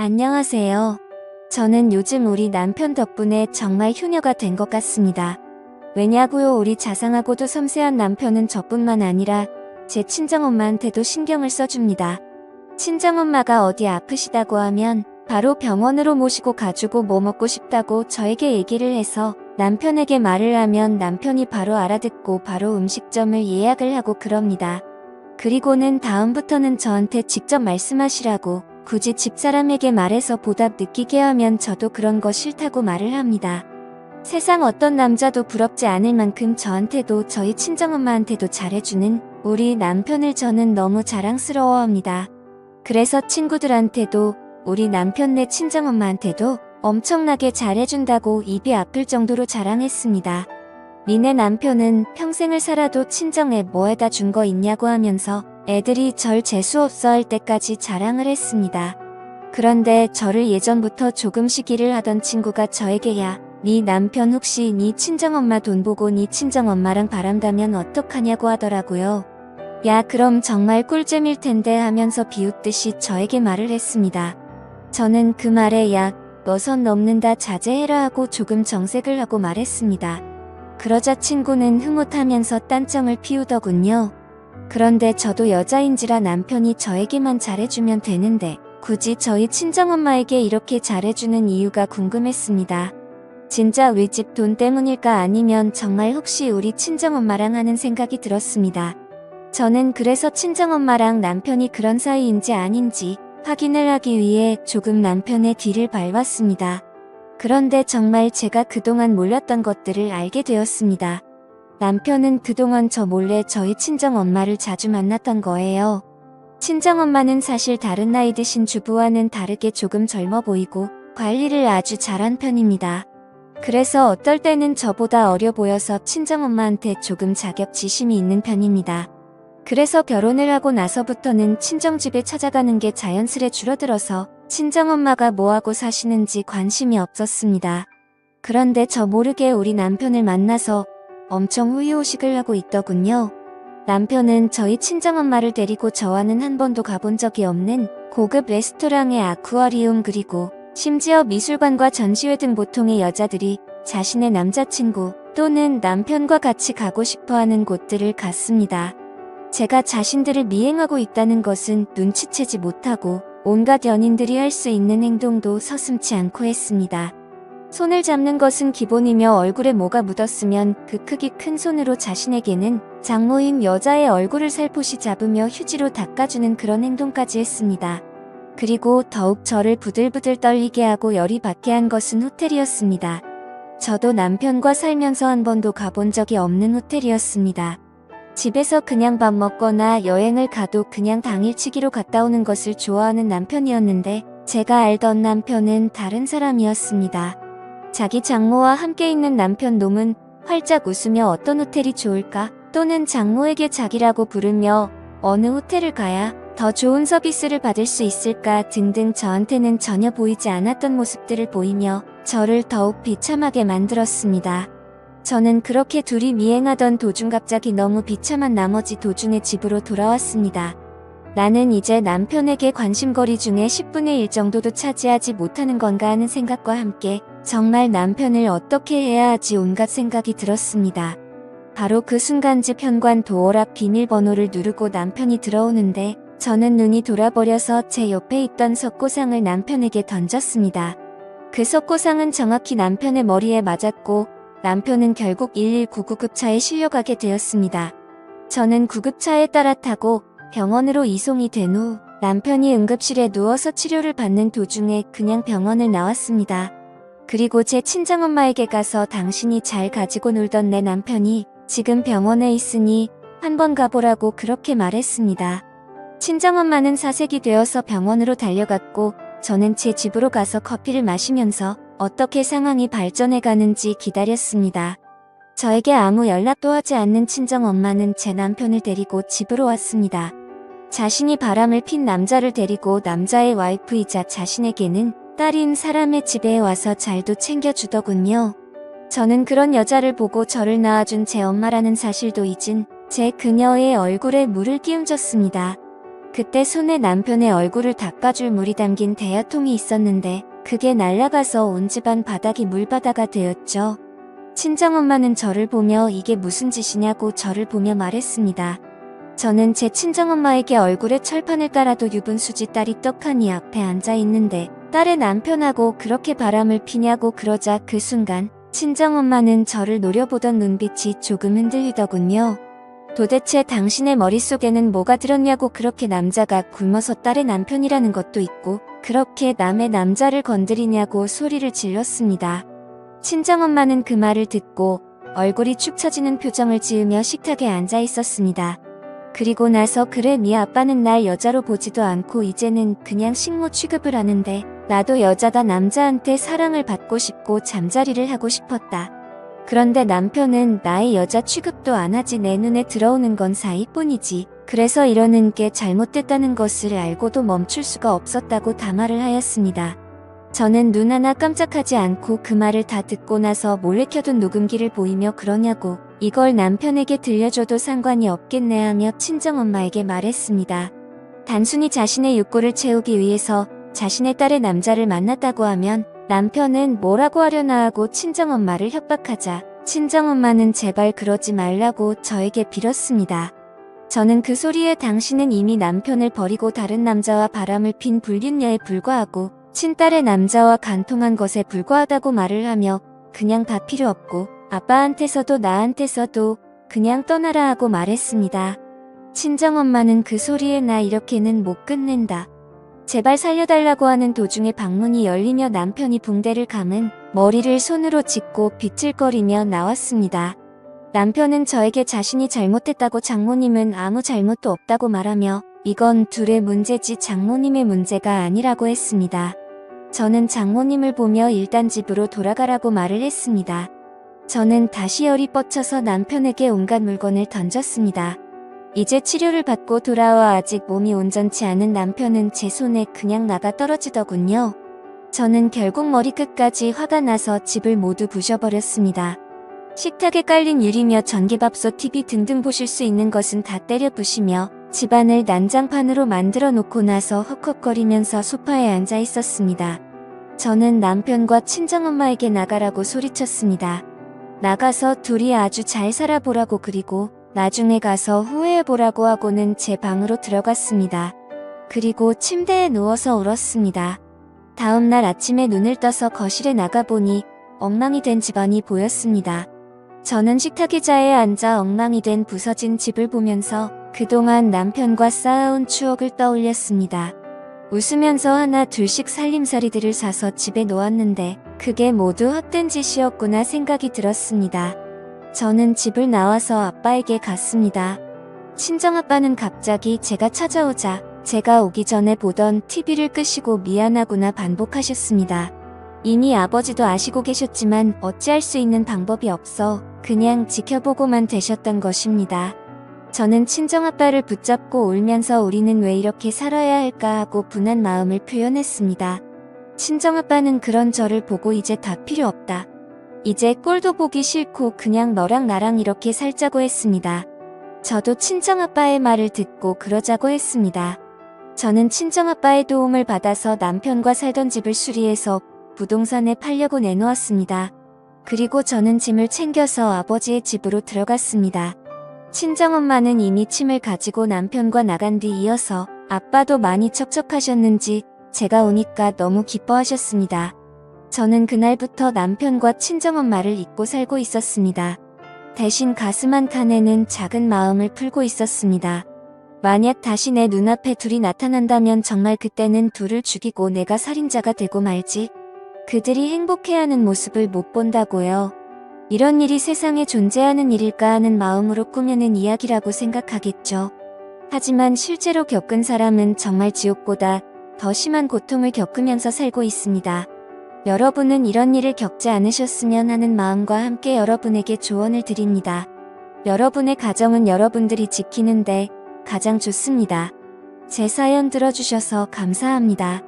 안녕하세요. 저는 요즘 우리 남편 덕분에 정말 효녀가 된 것 같습니다. 왜냐고요? 우리 자상하고도 섬세한 남편은 저뿐만 아니라 제 친정엄마한테도 신경을 써줍니다. 친정엄마가 어디 아프시다고 하면 바로 병원으로 모시고 가주고 뭐 먹고 싶다고 저에게 얘기를 해서 남편에게 말을 하면 남편이 바로 알아듣고 바로 음식점을 예약을 하고 그럽니다. 그리고는 다음부터는 저한테 직접 말씀하시라고 굳이 집사람에게 말해서 보답 느끼게 하면 저도 그런 거 싫다고 말을 합니다. 세상 어떤 남자도 부럽지 않을 만큼 저한테도 저희 친정엄마한테도 잘해주는 우리 남편을 저는 너무 자랑스러워합니다. 그래서 친구들한테도 우리 남편네 친정엄마한테도 엄청나게 잘해준다고 입이 아플 정도로 자랑했습니다. 니네 남편은 평생을 살아도 친정에 뭐에다 준 거 있냐고 하면서 애들이 절 재수없어 할 때까지 자랑을 했습니다. 그런데 저를 예전부터 조금씩 일을 하던 친구가 저에게 야, 네 남편 혹시 네 친정엄마 돈 보고 네 친정엄마랑 바람다면 어떡하냐고 하더라고요. 야, 그럼 정말 꿀잼일 텐데 하면서 비웃듯이 저에게 말을 했습니다. 저는 그 말에 야, 너 선 넘는다 자제해라 하고 조금 정색을 하고 말했습니다. 그러자 친구는 흐뭇하면서 딴청을 피우더군요. 그런데 저도 여자인지라 남편이 저에게만 잘해주면 되는데 굳이 저희 친정엄마에게 이렇게 잘해주는 이유가 궁금했습니다. 진짜 우리 집 돈 때문일까 아니면 정말 혹시 우리 친정엄마랑 하는 생각이 들었습니다. 저는 그래서 친정엄마랑 남편이 그런 사이인지 아닌지 확인을 하기 위해 조금 남편의 뒤를 밟았습니다. 그런데 정말 제가 그동안 몰랐던 것들을 알게 되었습니다. 남편은 그동안 저 몰래 저희 친정엄마를 자주 만났던 거예요. 친정엄마는 사실 다른 나이 드신 주부와는 다르게 조금 젊어 보이고 관리를 아주 잘한 편입니다. 그래서 어떨 때는 저보다 어려 보여서 친정엄마한테 조금 자격지심이 있는 편입니다. 그래서 결혼을 하고 나서부터는 친정집에 찾아가는 게 자연스레 줄어들어서 친정엄마가 뭐하고 사시는지 관심이 없었습니다. 그런데 저 모르게 우리 남편을 만나서 엄청 후유오식을 하고 있더군요. 남편은 저희 친정엄마를 데리고 저와는 한 번도 가본 적이 없는 고급 레스토랑의 아쿠아리움 그리고 심지어 미술관과 전시회 등 보통의 여자들이 자신의 남자친구 또는 남편과 같이 가고 싶어하는 곳들을 갔습니다. 제가 자신들을 미행하고 있다는 것은 눈치채지 못하고 온갖 연인들이 할 수 있는 행동도 서슴지 않고 했습니다. 손을 잡는 것은 기본이며 얼굴에 뭐가 묻었으면 그 크기 큰 손으로 자신에게는 장모인 여자의 얼굴을 살포시 잡으며 휴지로 닦아주는 그런 행동까지 했습니다. 그리고 더욱 저를 부들부들 떨리게 하고 열이 받게 한 것은 호텔이었습니다. 저도 남편과 살면서 한 번도 가본 적이 없는 호텔이었습니다. 집에서 그냥 밥 먹거나 여행을 가도 그냥 당일치기로 갔다 오는 것을 좋아하는 남편이었는데 제가 알던 남편은 다른 사람이었습니다. 자기 장모와 함께 있는 남편 놈은 활짝 웃으며 어떤 호텔이 좋을까 또는 장모에게 자기라고 부르며 어느 호텔을 가야 더 좋은 서비스를 받을 수 있을까 등등 저한테는 전혀 보이지 않았던 모습들을 보이며 저를 더욱 비참하게 만들었습니다. 저는 그렇게 둘이 미행하던 도중 갑자기 너무 비참한 나머지 도중에 집으로 돌아왔습니다. 나는 이제 남편에게 관심거리 중에 10분의 1 정도도 차지하지 못하는 건가 하는 생각과 함께 정말 남편을 어떻게 해야 하지 온갖 생각이 들었습니다. 바로 그 순간 집 현관 도어락 비밀번호를 누르고 남편이 들어오는데 저는 눈이 돌아버려서 제 옆에 있던 석고상을 남편에게 던졌습니다. 그 석고상은 정확히 남편의 머리에 맞았고 남편은 결국 119 구급차에 실려가게 되었습니다. 저는 구급차에 따라 타고 병원으로 이송이 된 후 남편이 응급실에 누워서 치료를 받는 도중에 그냥 병원을 나왔습니다. 그리고 제 친정엄마에게 가서 당신이 잘 가지고 놀던 내 남편이 지금 병원에 있으니 한번 가보라고 그렇게 말했습니다. 친정엄마는 사색이 되어서 병원으로 달려갔고 저는 제 집으로 가서 커피를 마시면서 어떻게 상황이 발전해 가는지 기다렸습니다. 저에게 아무 연락도 하지 않는 친정엄마는 제 남편을 데리고 집으로 왔습니다. 자신이 바람을 핀 남자를 데리고 남자의 와이프이자 자신에게는 딸인 사람의 집에 와서 잘도 챙겨주더군요. 저는 그런 여자를 보고 저를 낳아준 제 엄마라는 사실도 잊은 제 그녀의 얼굴에 물을 끼얹었습니다. 그때 손에 남편의 얼굴을 닦아줄 물이 담긴 대야통이 있었는데 그게 날아가서 온 집안 바닥이 물바다가 되었죠. 친정엄마는 저를 보며 이게 무슨 짓이냐고 저를 보며 말했습니다. 저는 제 친정엄마에게 얼굴에 철판을 깔아도 유분수지 딸이 떡하니 앞에 앉아 있는데 딸의 남편하고 그렇게 바람을 피냐고 그러자 그 순간 친정엄마는 저를 노려보던 눈빛이 조금 흔들리더군요. 도대체 당신의 머릿속에는 뭐가 들었냐고 그렇게 남자가 굶어서 딸의 남편이라는 것도 있고 그렇게 남의 남자를 건드리냐고 소리를 질렀습니다. 친정엄마는 그 말을 듣고 얼굴이 축 처지는 표정을 지으며 식탁에 앉아 있었습니다. 그리고 나서 그래 네 아빠는 날 여자로 보지도 않고 이제는 그냥 식모 취급을 하는데 나도 여자가 남자한테 사랑을 받고 싶고 잠자리를 하고 싶었다. 그런데 남편은 나의 여자 취급도 안 하지 내 눈에 들어오는 건 사이뿐이지. 그래서 이러는 게 잘못됐다는 것을 알고도 멈출 수가 없었다고 담화를 하였습니다. 저는 눈 하나 깜짝하지 않고 그 말을 다 듣고 나서 몰래 켜둔 녹음기를 보이며 그러냐고 이걸 남편에게 들려줘도 상관이 없겠네 하며 친정엄마에게 말했습니다. 단순히 자신의 욕구를 채우기 위해서 자신의 딸의 남자를 만났다고 하면 남편은 뭐라고 하려나 하고 친정엄마를 협박하자 친정엄마는 제발 그러지 말라고 저에게 빌었습니다. 저는 그 소리에 당신은 이미 남편을 버리고 다른 남자와 바람을 핀 불륜녀에 불과하고 친딸의 남자와 간통한 것에 불과하다고 말을 하며 그냥 다 필요 없고 아빠한테서도 나한테서도 그냥 떠나라 하고 말했습니다. 친정엄마는 그 소리에 나 이렇게는 못 끝낸다. 제발 살려달라고 하는 도중에 방문이 열리며 남편이 붕대를 감은 머리를 손으로 짚고 비틀거리며 나왔습니다. 남편은 저에게 자신이 잘못했다고 장모님은 아무 잘못도 없다고 말하며 이건 둘의 문제지 장모님의 문제가 아니라고 했습니다. 저는 장모님을 보며 일단 집으로 돌아가라고 말을 했습니다. 저는 다시 열이 뻗쳐서 남편에게 온갖 물건을 던졌습니다. 이제 치료를 받고 돌아와 아직 몸이 온전치 않은 남편은 제 손에 그냥 나가 떨어지더군요. 저는 결국 머리끝까지 화가 나서 집을 모두 부셔버렸습니다. 식탁에 깔린 유리며 전기밥솥, TV 등등 보실 수 있는 것은 다 때려 부시며 집안을 난장판으로 만들어 놓고 나서 헉헉거리면서 소파에 앉아 있었습니다. 저는 남편과 친정엄마에게 나가라고 소리쳤습니다. 나가서 둘이 아주 잘 살아보라고 그리고 나중에 가서 후회해보라고 하고는 제 방으로 들어갔습니다. 그리고 침대에 누워서 울었습니다. 다음날 아침에 눈을 떠서 거실에 나가보니 엉망이 된 집안이 보였습니다. 저는 식탁 의자에 앉아 엉망이 된 부서진 집을 보면서 그동안 남편과 쌓아온 추억을 떠올렸습니다. 웃으면서 하나 둘씩 살림살이들을 사서 집에 놓았는데 그게 모두 헛된 짓이었구나 생각이 들었습니다. 저는 집을 나와서 아빠에게 갔습니다. 친정아빠는 갑자기 제가 찾아오자 제가 오기 전에 보던 TV를 끄시고 미안하구나 반복하셨습니다. 이미 아버지도 아시고 계셨지만 어찌할 수 있는 방법이 없어 그냥 지켜보고만 되셨던 것입니다. 저는 친정아빠를 붙잡고 울면서 우리는 왜 이렇게 살아야 할까 하고 분한 마음을 표현했습니다. 친정아빠는 그런 저를 보고 이제 다 필요 없다. 이제 꼴도 보기 싫고 그냥 너랑 나랑 이렇게 살자고 했습니다. 저도 친정아빠의 말을 듣고 그러자고 했습니다. 저는 친정아빠의 도움을 받아서 남편과 살던 집을 수리해서 부동산에 팔려고 내놓았습니다. 그리고 저는 짐을 챙겨서 아버지의 집으로 들어갔습니다. 친정엄마는 이미 침을 가지고 남편과 나간 뒤 이어서 아빠도 많이 척척하셨는지 제가 오니까 너무 기뻐하셨습니다. 저는 그날부터 남편과 친정엄마를 잊고 살고 있었습니다. 대신 가슴 한 칸에는 작은 마음을 풀고 있었습니다. 만약 다시 내 눈앞에 둘이 나타난다면 정말 그때는 둘을 죽이고 내가 살인자가 되고 말지. 그들이 행복해하는 모습을 못 본다고요. 이런 일이 세상에 존재하는 일일까 하는 마음으로 꾸며낸 이야기라고 생각하겠죠. 하지만 실제로 겪은 사람은 정말 지옥보다 더 심한 고통을 겪으면서 살고 있습니다. 여러분은 이런 일을 겪지 않으셨으면 하는 마음과 함께 여러분에게 조언을 드립니다. 여러분의 가정은 여러분들이 지키는데 가장 좋습니다. 제 사연 들어주셔서 감사합니다.